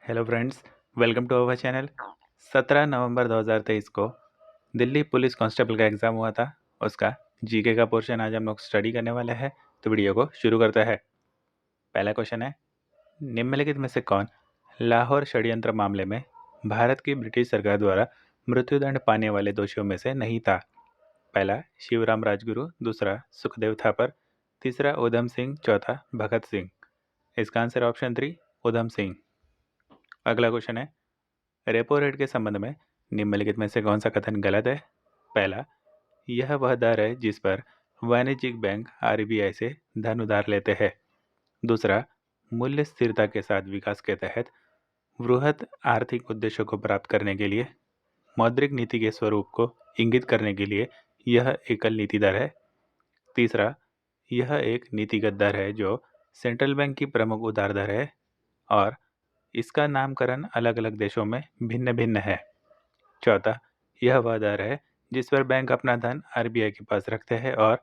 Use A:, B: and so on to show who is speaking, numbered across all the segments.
A: Hello friends, welcome to our channel. 17 नवंबर 2023 को Delhi police constable का एग्ज़ाम हुआ था। उसका जीके का पोर्शन आज हम लोग स्टडी करने वाले हैं, तो वीडियो को शुरू करते हैं। पहला क्वेश्चन है, निम्नलिखित में से कौन लाहौर षड्यंत्र मामले में भारत की ब्रिटिश सरकार द्वारा मृत्युदंड पाने वाले दोषियों में से नहीं था? पहला शिवराम राजगुरु, दूसरा सुखदेव थापर, तीसरा उधम सिंह, चौथा भगत सिंह। इसका आंसर ऑप्शन 3 उधम सिंह। अगला क्वेश्चन है, रेपो रेट के संबंध में निम्नलिखित में से कौन सा कथन गलत है? पहला, यह वह दर है जिस पर वाणिज्यिक बैंक आरबीआई से धन उधार लेते हैं। दूसरा, मूल्य स्थिरता के साथ विकास के तहत वृहत आर्थिक उद्देश्यों को प्राप्त करने के लिए मौद्रिक नीति के स्वरूप को इंगित करने के लिए यह एकल नीति दर है। तीसरा, यह एक नीतिगत दर है जो सेंट्रल बैंक की प्रमुख उधार दर है और इसका नामकरण अलग अलग देशों में भिन्न भिन्न है। चौथा, यह वह दर है जिस पर बैंक अपना धन आरबीआई के पास रखते हैं और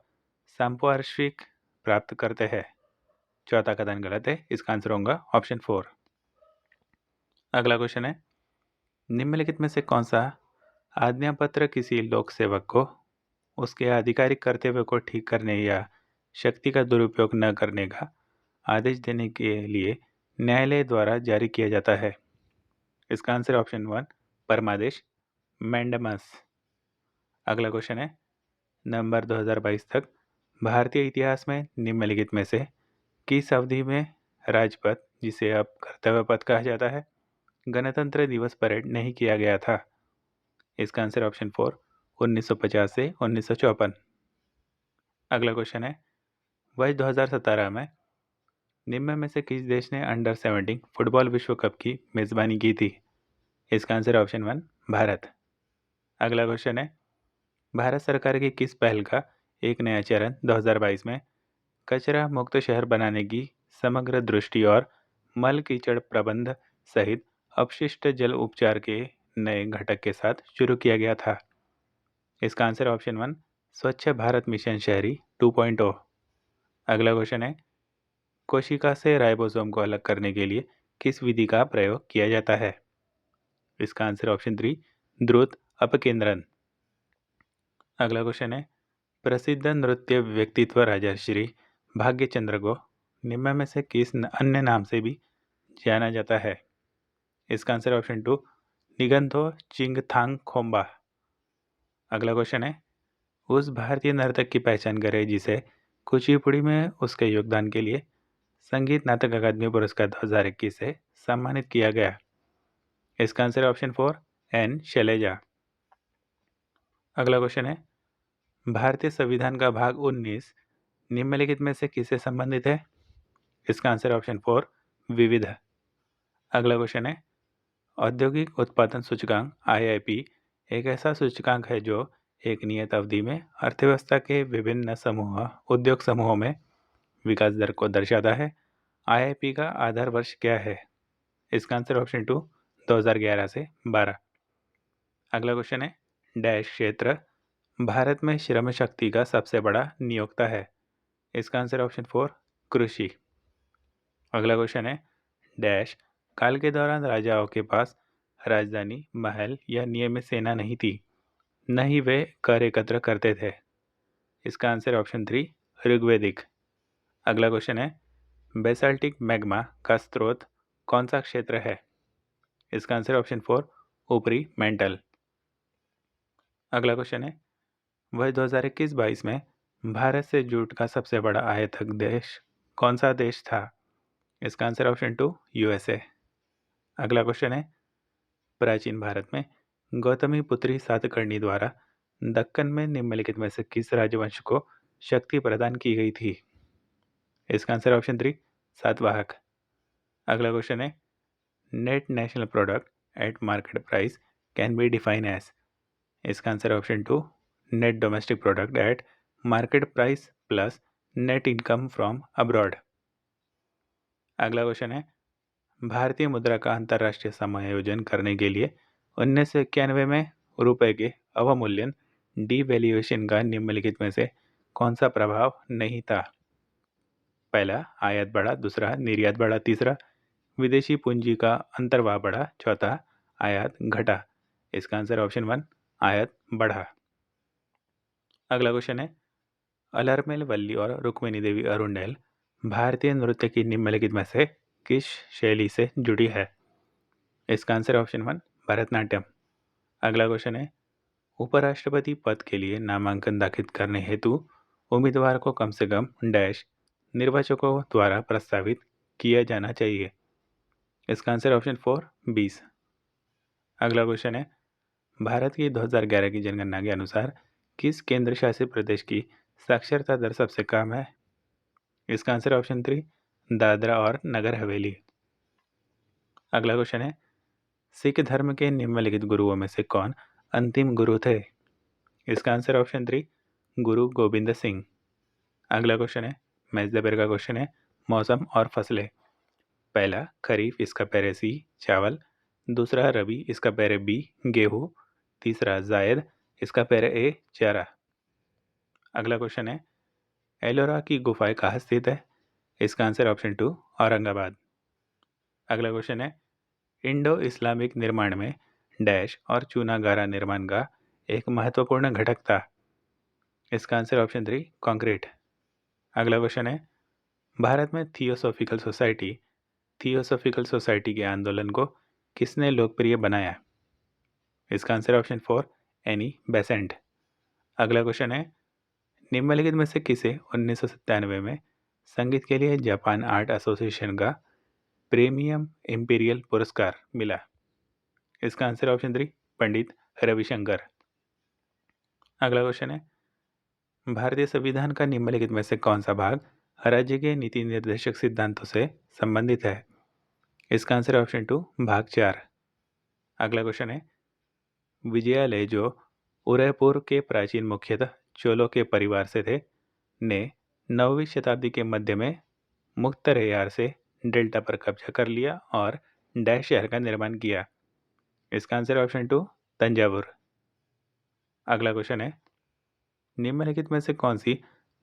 A: संपार्श्विक प्राप्त करते हैं। चौथा कथन गलत है, इसका आंसर होगा ऑप्शन 4। अगला क्वेश्चन है, निम्नलिखित में से कौन सा आज्ञा पत्र किसी लोक सेवक को उसके आधिकारिक कर्तव्य को ठीक करने या शक्ति का दुरुपयोग न करने का आदेश देने के लिए न्यायालय द्वारा जारी किया जाता है? इसका आंसर ऑप्शन 1 परमादेश, मैंडमस। अगला क्वेश्चन है, नवंबर 2022 तक भारतीय इतिहास में निम्नलिखित में से किस अवधि में राजपथ, जिसे अब कर्तव्य पथ कहा जाता है, गणतंत्र दिवस परेड नहीं किया गया था? इसका आंसर ऑप्शन 4 1950 से 1954। अगला क्वेश्चन है, वर्ष 2017 में निम्न में से किस देश ने अंडर 17 फुटबॉल विश्व कप की मेजबानी की थी? इसका आंसर ऑप्शन 1 भारत। अगला क्वेश्चन है, भारत सरकार की किस पहल का एक नया चरण 2022 में कचरा मुक्त शहर बनाने की समग्र दृष्टि और मल कीचड़ प्रबंध सहित अपशिष्ट जल उपचार के नए घटक के साथ शुरू किया गया था? इसका आंसर ऑप्शन 1 स्वच्छ भारत मिशन शहरी 2.0। अगला क्वेश्चन है, कोशिका से राइबोसोम को अलग करने के लिए किस विधि का प्रयोग किया जाता है? इसका आंसर ऑप्शन 3 द्रुत अपकेंद्रन। अगला क्वेश्चन है, प्रसिद्ध नृत्य व्यक्तित्व राजर्षि भाग्यचंद्र को निम्न में से किस अन्य नाम से भी जाना जाता है? इसका आंसर ऑप्शन 2 निगंथो चिंगथांग खोम्बा। अगला क्वेश्चन है, उस भारतीय नर्तक की पहचान करें जिसे कुचिपुड़ी में उसके योगदान के लिए संगीत नाटक अकादमी पुरस्कार 2021 से सम्मानित किया गया? इसका आंसर ऑप्शन 4 एन शैलेजा। अगला क्वेश्चन है, भारतीय संविधान का भाग 19 निम्नलिखित में से किससे संबंधित है? इसका आंसर ऑप्शन 4 विविध। अगला क्वेश्चन है, औद्योगिक उत्पादन सूचकांक आईआईपी एक ऐसा सूचकांक है जो एक नियत अवधि में अर्थव्यवस्था के विभिन्न उद्योग समूहों में विकास दर को दर्शाता है। आईआईपी का आधार वर्ष क्या है? इसका आंसर ऑप्शन 2 2011 से 12। अगला क्वेश्चन है, डैश क्षेत्र भारत में श्रम शक्ति का सबसे बड़ा नियोक्ता है? इसका आंसर ऑप्शन 4 कृषि। अगला क्वेश्चन है, डैश काल के दौरान राजाओं के पास राजधानी, महल या नियमित सेना नहीं थी, न ही वे कर एकत्र करते थे? इसका आंसर ऑप्शन 3 ऋग्वेदिक। अगला क्वेश्चन है, बेसाल्टिक मैग्मा का स्रोत कौन सा क्षेत्र है? इसका आंसर ऑप्शन 4 ऊपरी मेंटल। अगला क्वेश्चन है, वर्ष 2021-22 में भारत से जूट का सबसे बड़ा आयातक देश कौन सा देश था? इसका आंसर ऑप्शन 2 यूएसए। अगला क्वेश्चन है, प्राचीन भारत में गौतमी पुत्री सातकर्णी द्वारा दक्कन में निम्नलिखित में से किस राजवंश को शक्ति प्रदान की गई थी? इसका आंसर ऑप्शन 3 सातवाहक। अगला क्वेश्चन है, net national product at market price can be define as? इसका answer option 2 net domestic product at market price plus net income from abroad. अगला क्वेश्चन है, भारतीय मुद्रा का अंतर्राष्ट्रीय समायोजन करने के लिए 1991 में रुपए के अवमूल्यन डीवैल्यूएशन का निम्नलिखित में से कौन सा प्रभाव नहीं था? पहला आयात बढ़ा, दूसरा निर्यात बढ़ा, तीसरा विदेशी पूंजी का अंतर्वाह बढ़ा। चौथा, आयात घटा। इसका आंसर ऑप्शन 1, आयात बढ़ा। अगला क्वेश्चन है, अलरमेल वल्ली और रुक्मिणी देवी अरुंडेल भारतीय नृत्य की निम्नलिखित में से किस शैली से जुड़ी है? इसका आंसर ऑप्शन 1, भरतनाट्यम। अगला क्वेश्चन है, उपराष्ट्रपति पद के लिए नामांकन दाखिल करने हेतु उम्मीदवार को कम से कम डैश निर्वाचकों द्वारा प्रस्तावित किया जाना चाहिए? इसका आंसर ऑप्शन 4, 20। अगला क्वेश्चन है, भारत की 2011 की जनगणना के अनुसार किस केंद्र शासित प्रदेश की साक्षरता दर सबसे कम है? इसका आंसर ऑप्शन 3, दादरा और नगर हवेली। अगला क्वेश्चन है, सिख धर्म के निम्नलिखित गुरुओं में से कौन अंतिम गुरु थे? इसका आंसर ऑप्शन 3, गुरु गोविंद सिंह। अगला क्वेश्चन है, मैच द पेयर का क्वेश्चन है, मौसम और फसलें। पहला खरीफ, इसका पैर सी चावल। दूसरा रबी, इसका पैर बी गेहूँ। तीसरा जायद, इसका पैर ए चारा। अगला क्वेश्चन है, एलोरा की गुफाएं कहाँ स्थित है? इसका आंसर ऑप्शन 2, औरंगाबाद। अगला क्वेश्चन है, इंडो इस्लामिक निर्माण में डैश और चूना गारा निर्माण का एक महत्वपूर्ण घटक था? इसका आंसर ऑप्शन 3, कंक्रीट। अगला क्वेश्चन है, भारत में थियोसॉफिकल सोसाइटी के आंदोलन को किसने लोकप्रिय बनाया? इसका आंसर ऑप्शन 4, एनी बेसेंट। अगला क्वेश्चन है, निम्नलिखित में से किसे 1997 में संगीत के लिए जापान आर्ट एसोसिएशन का प्रीमियम इंपीरियल पुरस्कार मिला? इसका आंसर ऑप्शन 3, पंडित रविशंकर। अगला क्वेश्चन है, भारतीय संविधान का निम्नलिखित में से कौन सा भाग राज्य के नीति निर्देशक सिद्धांतों से संबंधित है? इसका आंसर ऑप्शन 2, भाग 4। अगला क्वेश्चन है, विजयालय जो उदयपुर के प्राचीन मुख्यतः चोलों के परिवार से थे ने 9वीं शताब्दी के मध्य में मुक्तरेयार से डेल्टा पर कब्जा कर लिया और डैश शहर का निर्माण किया? इसका आंसर ऑप्शन 2, तंजावुर। अगला क्वेश्चन है, निम्नलिखित में से कौन सी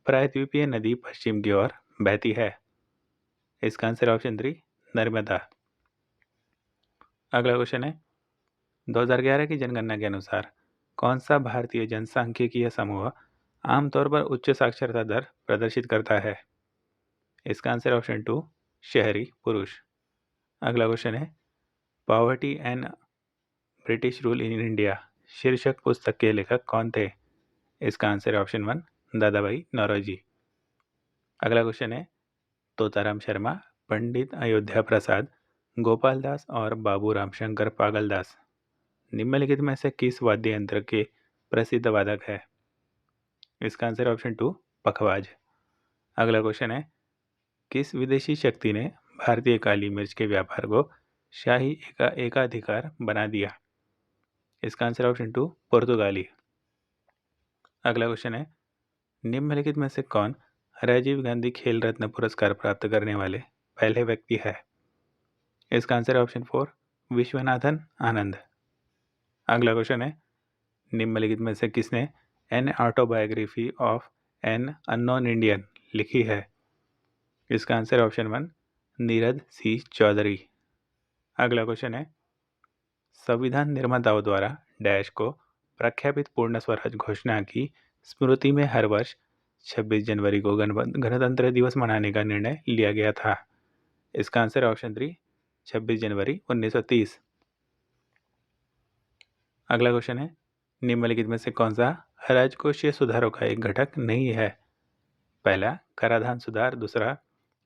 A: प्रायद्वीपीय नदी पश्चिम की ओर बहती है? इसका आंसर ऑप्शन 3, नर्मदा। अगला क्वेश्चन है, 2011 की जनगणना के अनुसार कौन सा भारतीय जनसांख्यिकीय समूह आमतौर पर उच्च साक्षरता दर प्रदर्शित करता है? इसका आंसर ऑप्शन 2, शहरी पुरुष। अगला क्वेश्चन है, poverty and British rule in India शीर्षक पुस्तक के लेखक कौन थे? इसका आंसर ऑप्शन 1, दादाभाई नौरोजी। अगला क्वेश्चन है, तोताराम शर्मा, पंडित अयोध्या प्रसाद, गोपाल दास और बाबू रामशंकर पागलदास निम्नलिखित में से किस वाद्य यंत्र के प्रसिद्ध वादक है? इसका आंसर ऑप्शन 2, पखवाज। अगला क्वेश्चन है, किस विदेशी शक्ति ने भारतीय काली मिर्च के व्यापार को शाही एकाधिकार बना दिया? इसका आंसर ऑप्शन 2, पुर्तगाली। अगला क्वेश्चन है, निम्नलिखित में से कौन राजीव गांधी खेल रत्न पुरस्कार प्राप्त करने वाले पहले व्यक्ति है? इसका आंसर ऑप्शन 4, विश्वनाथन आनंद। अगला क्वेश्चन है, निम्नलिखित में से किसने an autobiography of an unknown Indian लिखी है? इसका आंसर ऑप्शन 1, नीरद सी चौधरी। अगला क्वेश्चन है, संविधान निर्माताओं द्वारा डैश को प्रख्यापित पूर्ण स्वराज घोषणा की स्मृति में हर वर्ष 26 जनवरी को गणतंत्र दिवस मनाने का निर्णय लिया गया था? इसका आंसर ऑप्शन 3, 26 जनवरी 1930। अगला क्वेश्चन है, निम्नलिखित में से कौन सा राजकोषीय सुधारों का एक घटक नहीं है? पहला कराधान सुधार, दूसरा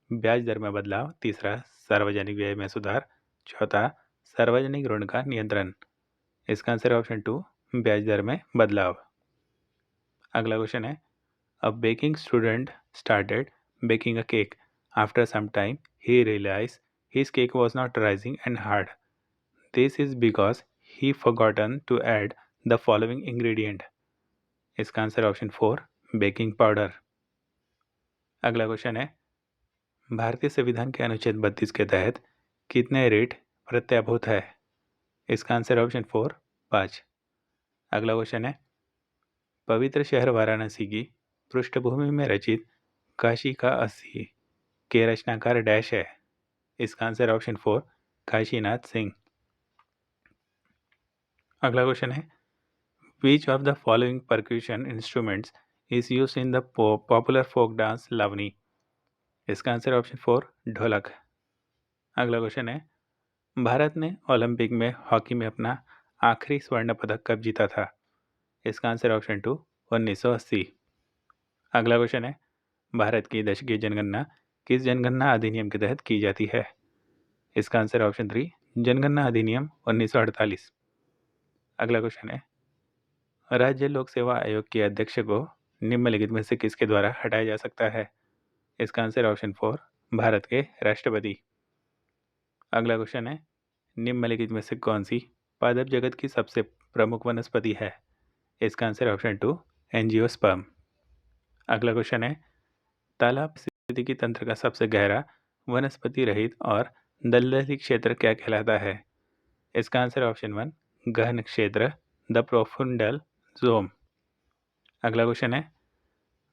A: ब्याज दर में बदलाव, तीसरा सार्वजनिक व्यय में सुधार, चौथा सार्वजनिक ऋण का नियंत्रण। इसका आंसर ऑप्शन 2, ब्याज दर में बदलाव। अगला क्वेश्चन है, a baking student started baking a cake after some time he realise his cake was not rising and hard. This is because he forgotten to add the following ingredient. इसका answer option 4, baking powder. अगला question है, भारतीय संविधान के अनुच्छेद 32 के तहत कितने रेट प्रत्याभूत है? इसका आंसर ऑप्शन 4, 5। अगला क्वेश्चन है, पवित्र शहर वाराणसी की पृष्ठभूमि में रचित काशी का अस्सी के रचनाकार डैश है? इसका आंसर ऑप्शन 4 काशीनाथ सिंह। अगला क्वेश्चन है, which of the following percussion instruments is used in the popular folk dance Lavani? इसका आंसर ऑप्शन 4 ढोलक। अगला क्वेश्चन है, भारत ने ओलंपिक में हॉकी में अपना आखिरी स्वर्ण पदक कब जीता था? इसका आंसर ऑप्शन 2 1980। अगला क्वेश्चन है, भारत की दशकीय जनगणना किस जनगणना अधिनियम के तहत की जाती है? इसका आंसर ऑप्शन 3 जनगणना अधिनियम 1948। अगला क्वेश्चन है, राज्य लोक सेवा आयोग के अध्यक्ष को निम्नलिखित में से किसके द्वारा हटाया जा सकता है? इसका आंसर ऑप्शन 4 भारत के राष्ट्रपति। अगला क्वेश्चन है, निम्नलिखित में से कौन सी पादप जगत की सबसे प्रमुख वनस्पति है? इसका आंसर ऑप्शन 2 एंजियोस्पर्म। अगला क्वेश्चन है, तालाब पारिस्थितिकी तंत्र का सबसे गहरा वनस्पति रहित और दलदली क्षेत्र क्या कहलाता है? इसका आंसर ऑप्शन 1 गहन क्षेत्र द प्रोफुंडल जोन। अगला क्वेश्चन है,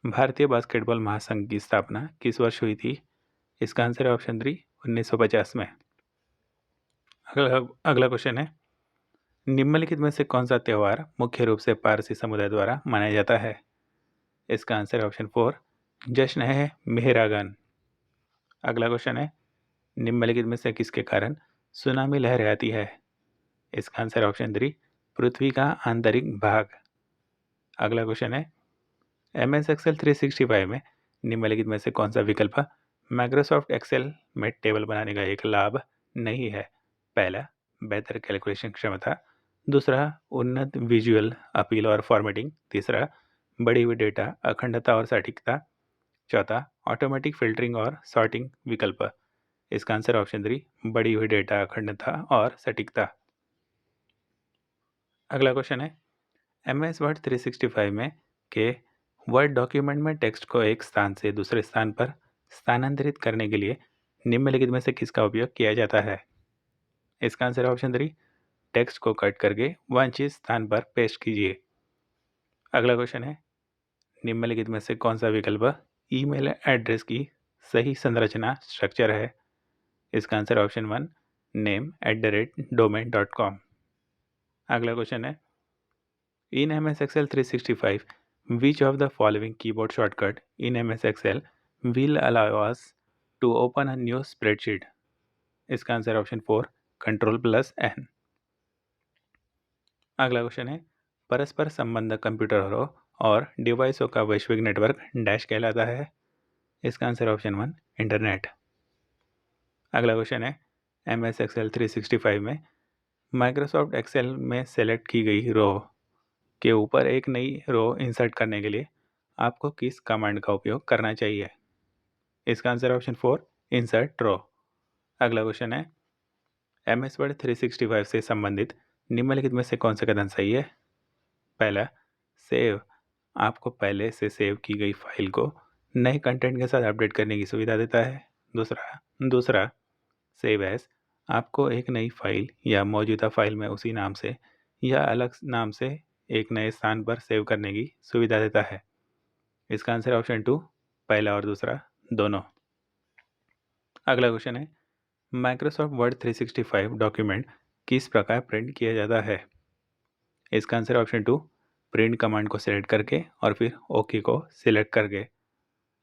A: भारतीय बास्केटबॉल महासंघ की स्थापना किस वर्ष हुई थी? इसका आंसर है ऑप्शन 3 1950 में। अगला क्वेश्चन है, निम्नलिखित में से कौन सा त्यौहार मुख्य रूप से पारसी समुदाय द्वारा मनाया जाता है? इसका आंसर ऑप्शन 4 जश्न है मेहरागन। अगला क्वेश्चन है, निम्नलिखित में से किसके कारण सुनामी लहर आती है? इसका आंसर ऑप्शन 3 पृथ्वी का आंतरिक भाग। अगला क्वेश्चन है, MS Excel 365 में निम्नलिखित में से कौन सा विकल्प माइक्रोसॉफ्ट एक्सेल में टेबल बनाने का एक लाभ नहीं है? पहला, बेहतर कैलकुलेशन क्षमता। दूसरा, उन्नत विजुअल अपील और फॉर्मेटिंग। तीसरा, बढ़ी हुई डेटा अखंडता और सटीकता। चौथा, ऑटोमेटिक फिल्टरिंग और सॉर्टिंग विकल्प। इसका आंसर ऑप्शन 3 बढ़ी हुई डेटा अखंडता और सटीकता। अगला क्वेश्चन है, MS वर्ड 365 में के वर्ड डॉक्यूमेंट में टेक्स्ट को एक स्थान से दूसरे स्थान पर स्थानांतरित करने के लिए निम्नलिखित में से किसका उपयोग किया जाता है? इसका आंसर ऑप्शन 3 टेक्स्ट को कट करके वांछित स्थान पर पेस्ट कीजिए। अगला क्वेश्चन है, निम्नलिखित में से कौन सा विकल्प ईमेल एड्रेस की सही संरचना स्ट्रक्चर है? इसका आंसर ऑप्शन 1 name@domain.com। अगला क्वेश्चन है, इन MS Excel 365 which of the following keyboard shortcut in MS Excel will allow us to open a new spreadsheet? इसका आंसर ऑप्शन 4 Ctrl+N। अगला क्वेश्चन है, परस्पर संबंध कंप्यूटरों और डिवाइसों का वैश्विक नेटवर्क डैश कहलाता है? इसका आंसर ऑप्शन 1 इंटरनेट। अगला क्वेश्चन है, MS Excel 365 में माइक्रोसॉफ्ट एक्सेल में सेलेक्ट की गई रो के ऊपर एक नई रो इंसर्ट करने के लिए आपको किस कमांड का उपयोग करना चाहिए? इसका आंसर ऑप्शन 4 इंसर्ट रो। अगला क्वेश्चन है, MS वर्ड 365 से संबंधित निम्नलिखित में से कौन सा कथन सही है? पहला, सेव आपको पहले से सेव की गई फाइल को नए कंटेंट के साथ अपडेट करने की सुविधा देता है। दूसरा सेव एज आपको एक नई फाइल या मौजूदा फाइल में उसी नाम से या अलग नाम से एक नए स्थान पर सेव करने की सुविधा देता है। इसका आंसर ऑप्शन 2 पहला और दूसरा दोनों। अगला क्वेश्चन है, माइक्रोसॉफ्ट वर्ड 365 डॉक्यूमेंट किस प्रकार प्रिंट किया जाता है? इसका आंसर ऑप्शन 2 प्रिंट कमांड को सिलेक्ट करके और फिर ओके को सिलेक्ट करके।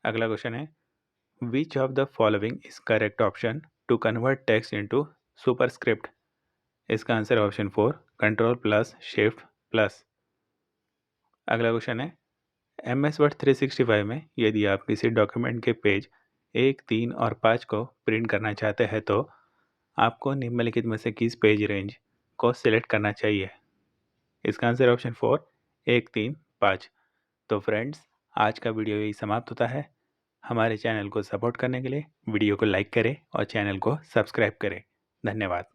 A: अगला क्वेश्चन है, which of the following is correct option to convert text into superscript? इसका आंसर ऑप्शन 4 Ctrl+Shift+। अगला क्वेश्चन है, MS वर्ड 365 में यदि आप किसी डॉक्यूमेंट के पेज 1, 3 और 5 को प्रिंट करना चाहते हैं तो आपको निम्नलिखित में से किस पेज रेंज को सिलेक्ट करना चाहिए? इसका आंसर ऑप्शन 4 1, 3, 5। तो फ्रेंड्स, आज का वीडियो यही समाप्त होता है। हमारे चैनल को सपोर्ट करने के लिए वीडियो को लाइक करें और चैनल को सब्सक्राइब करें। धन्यवाद।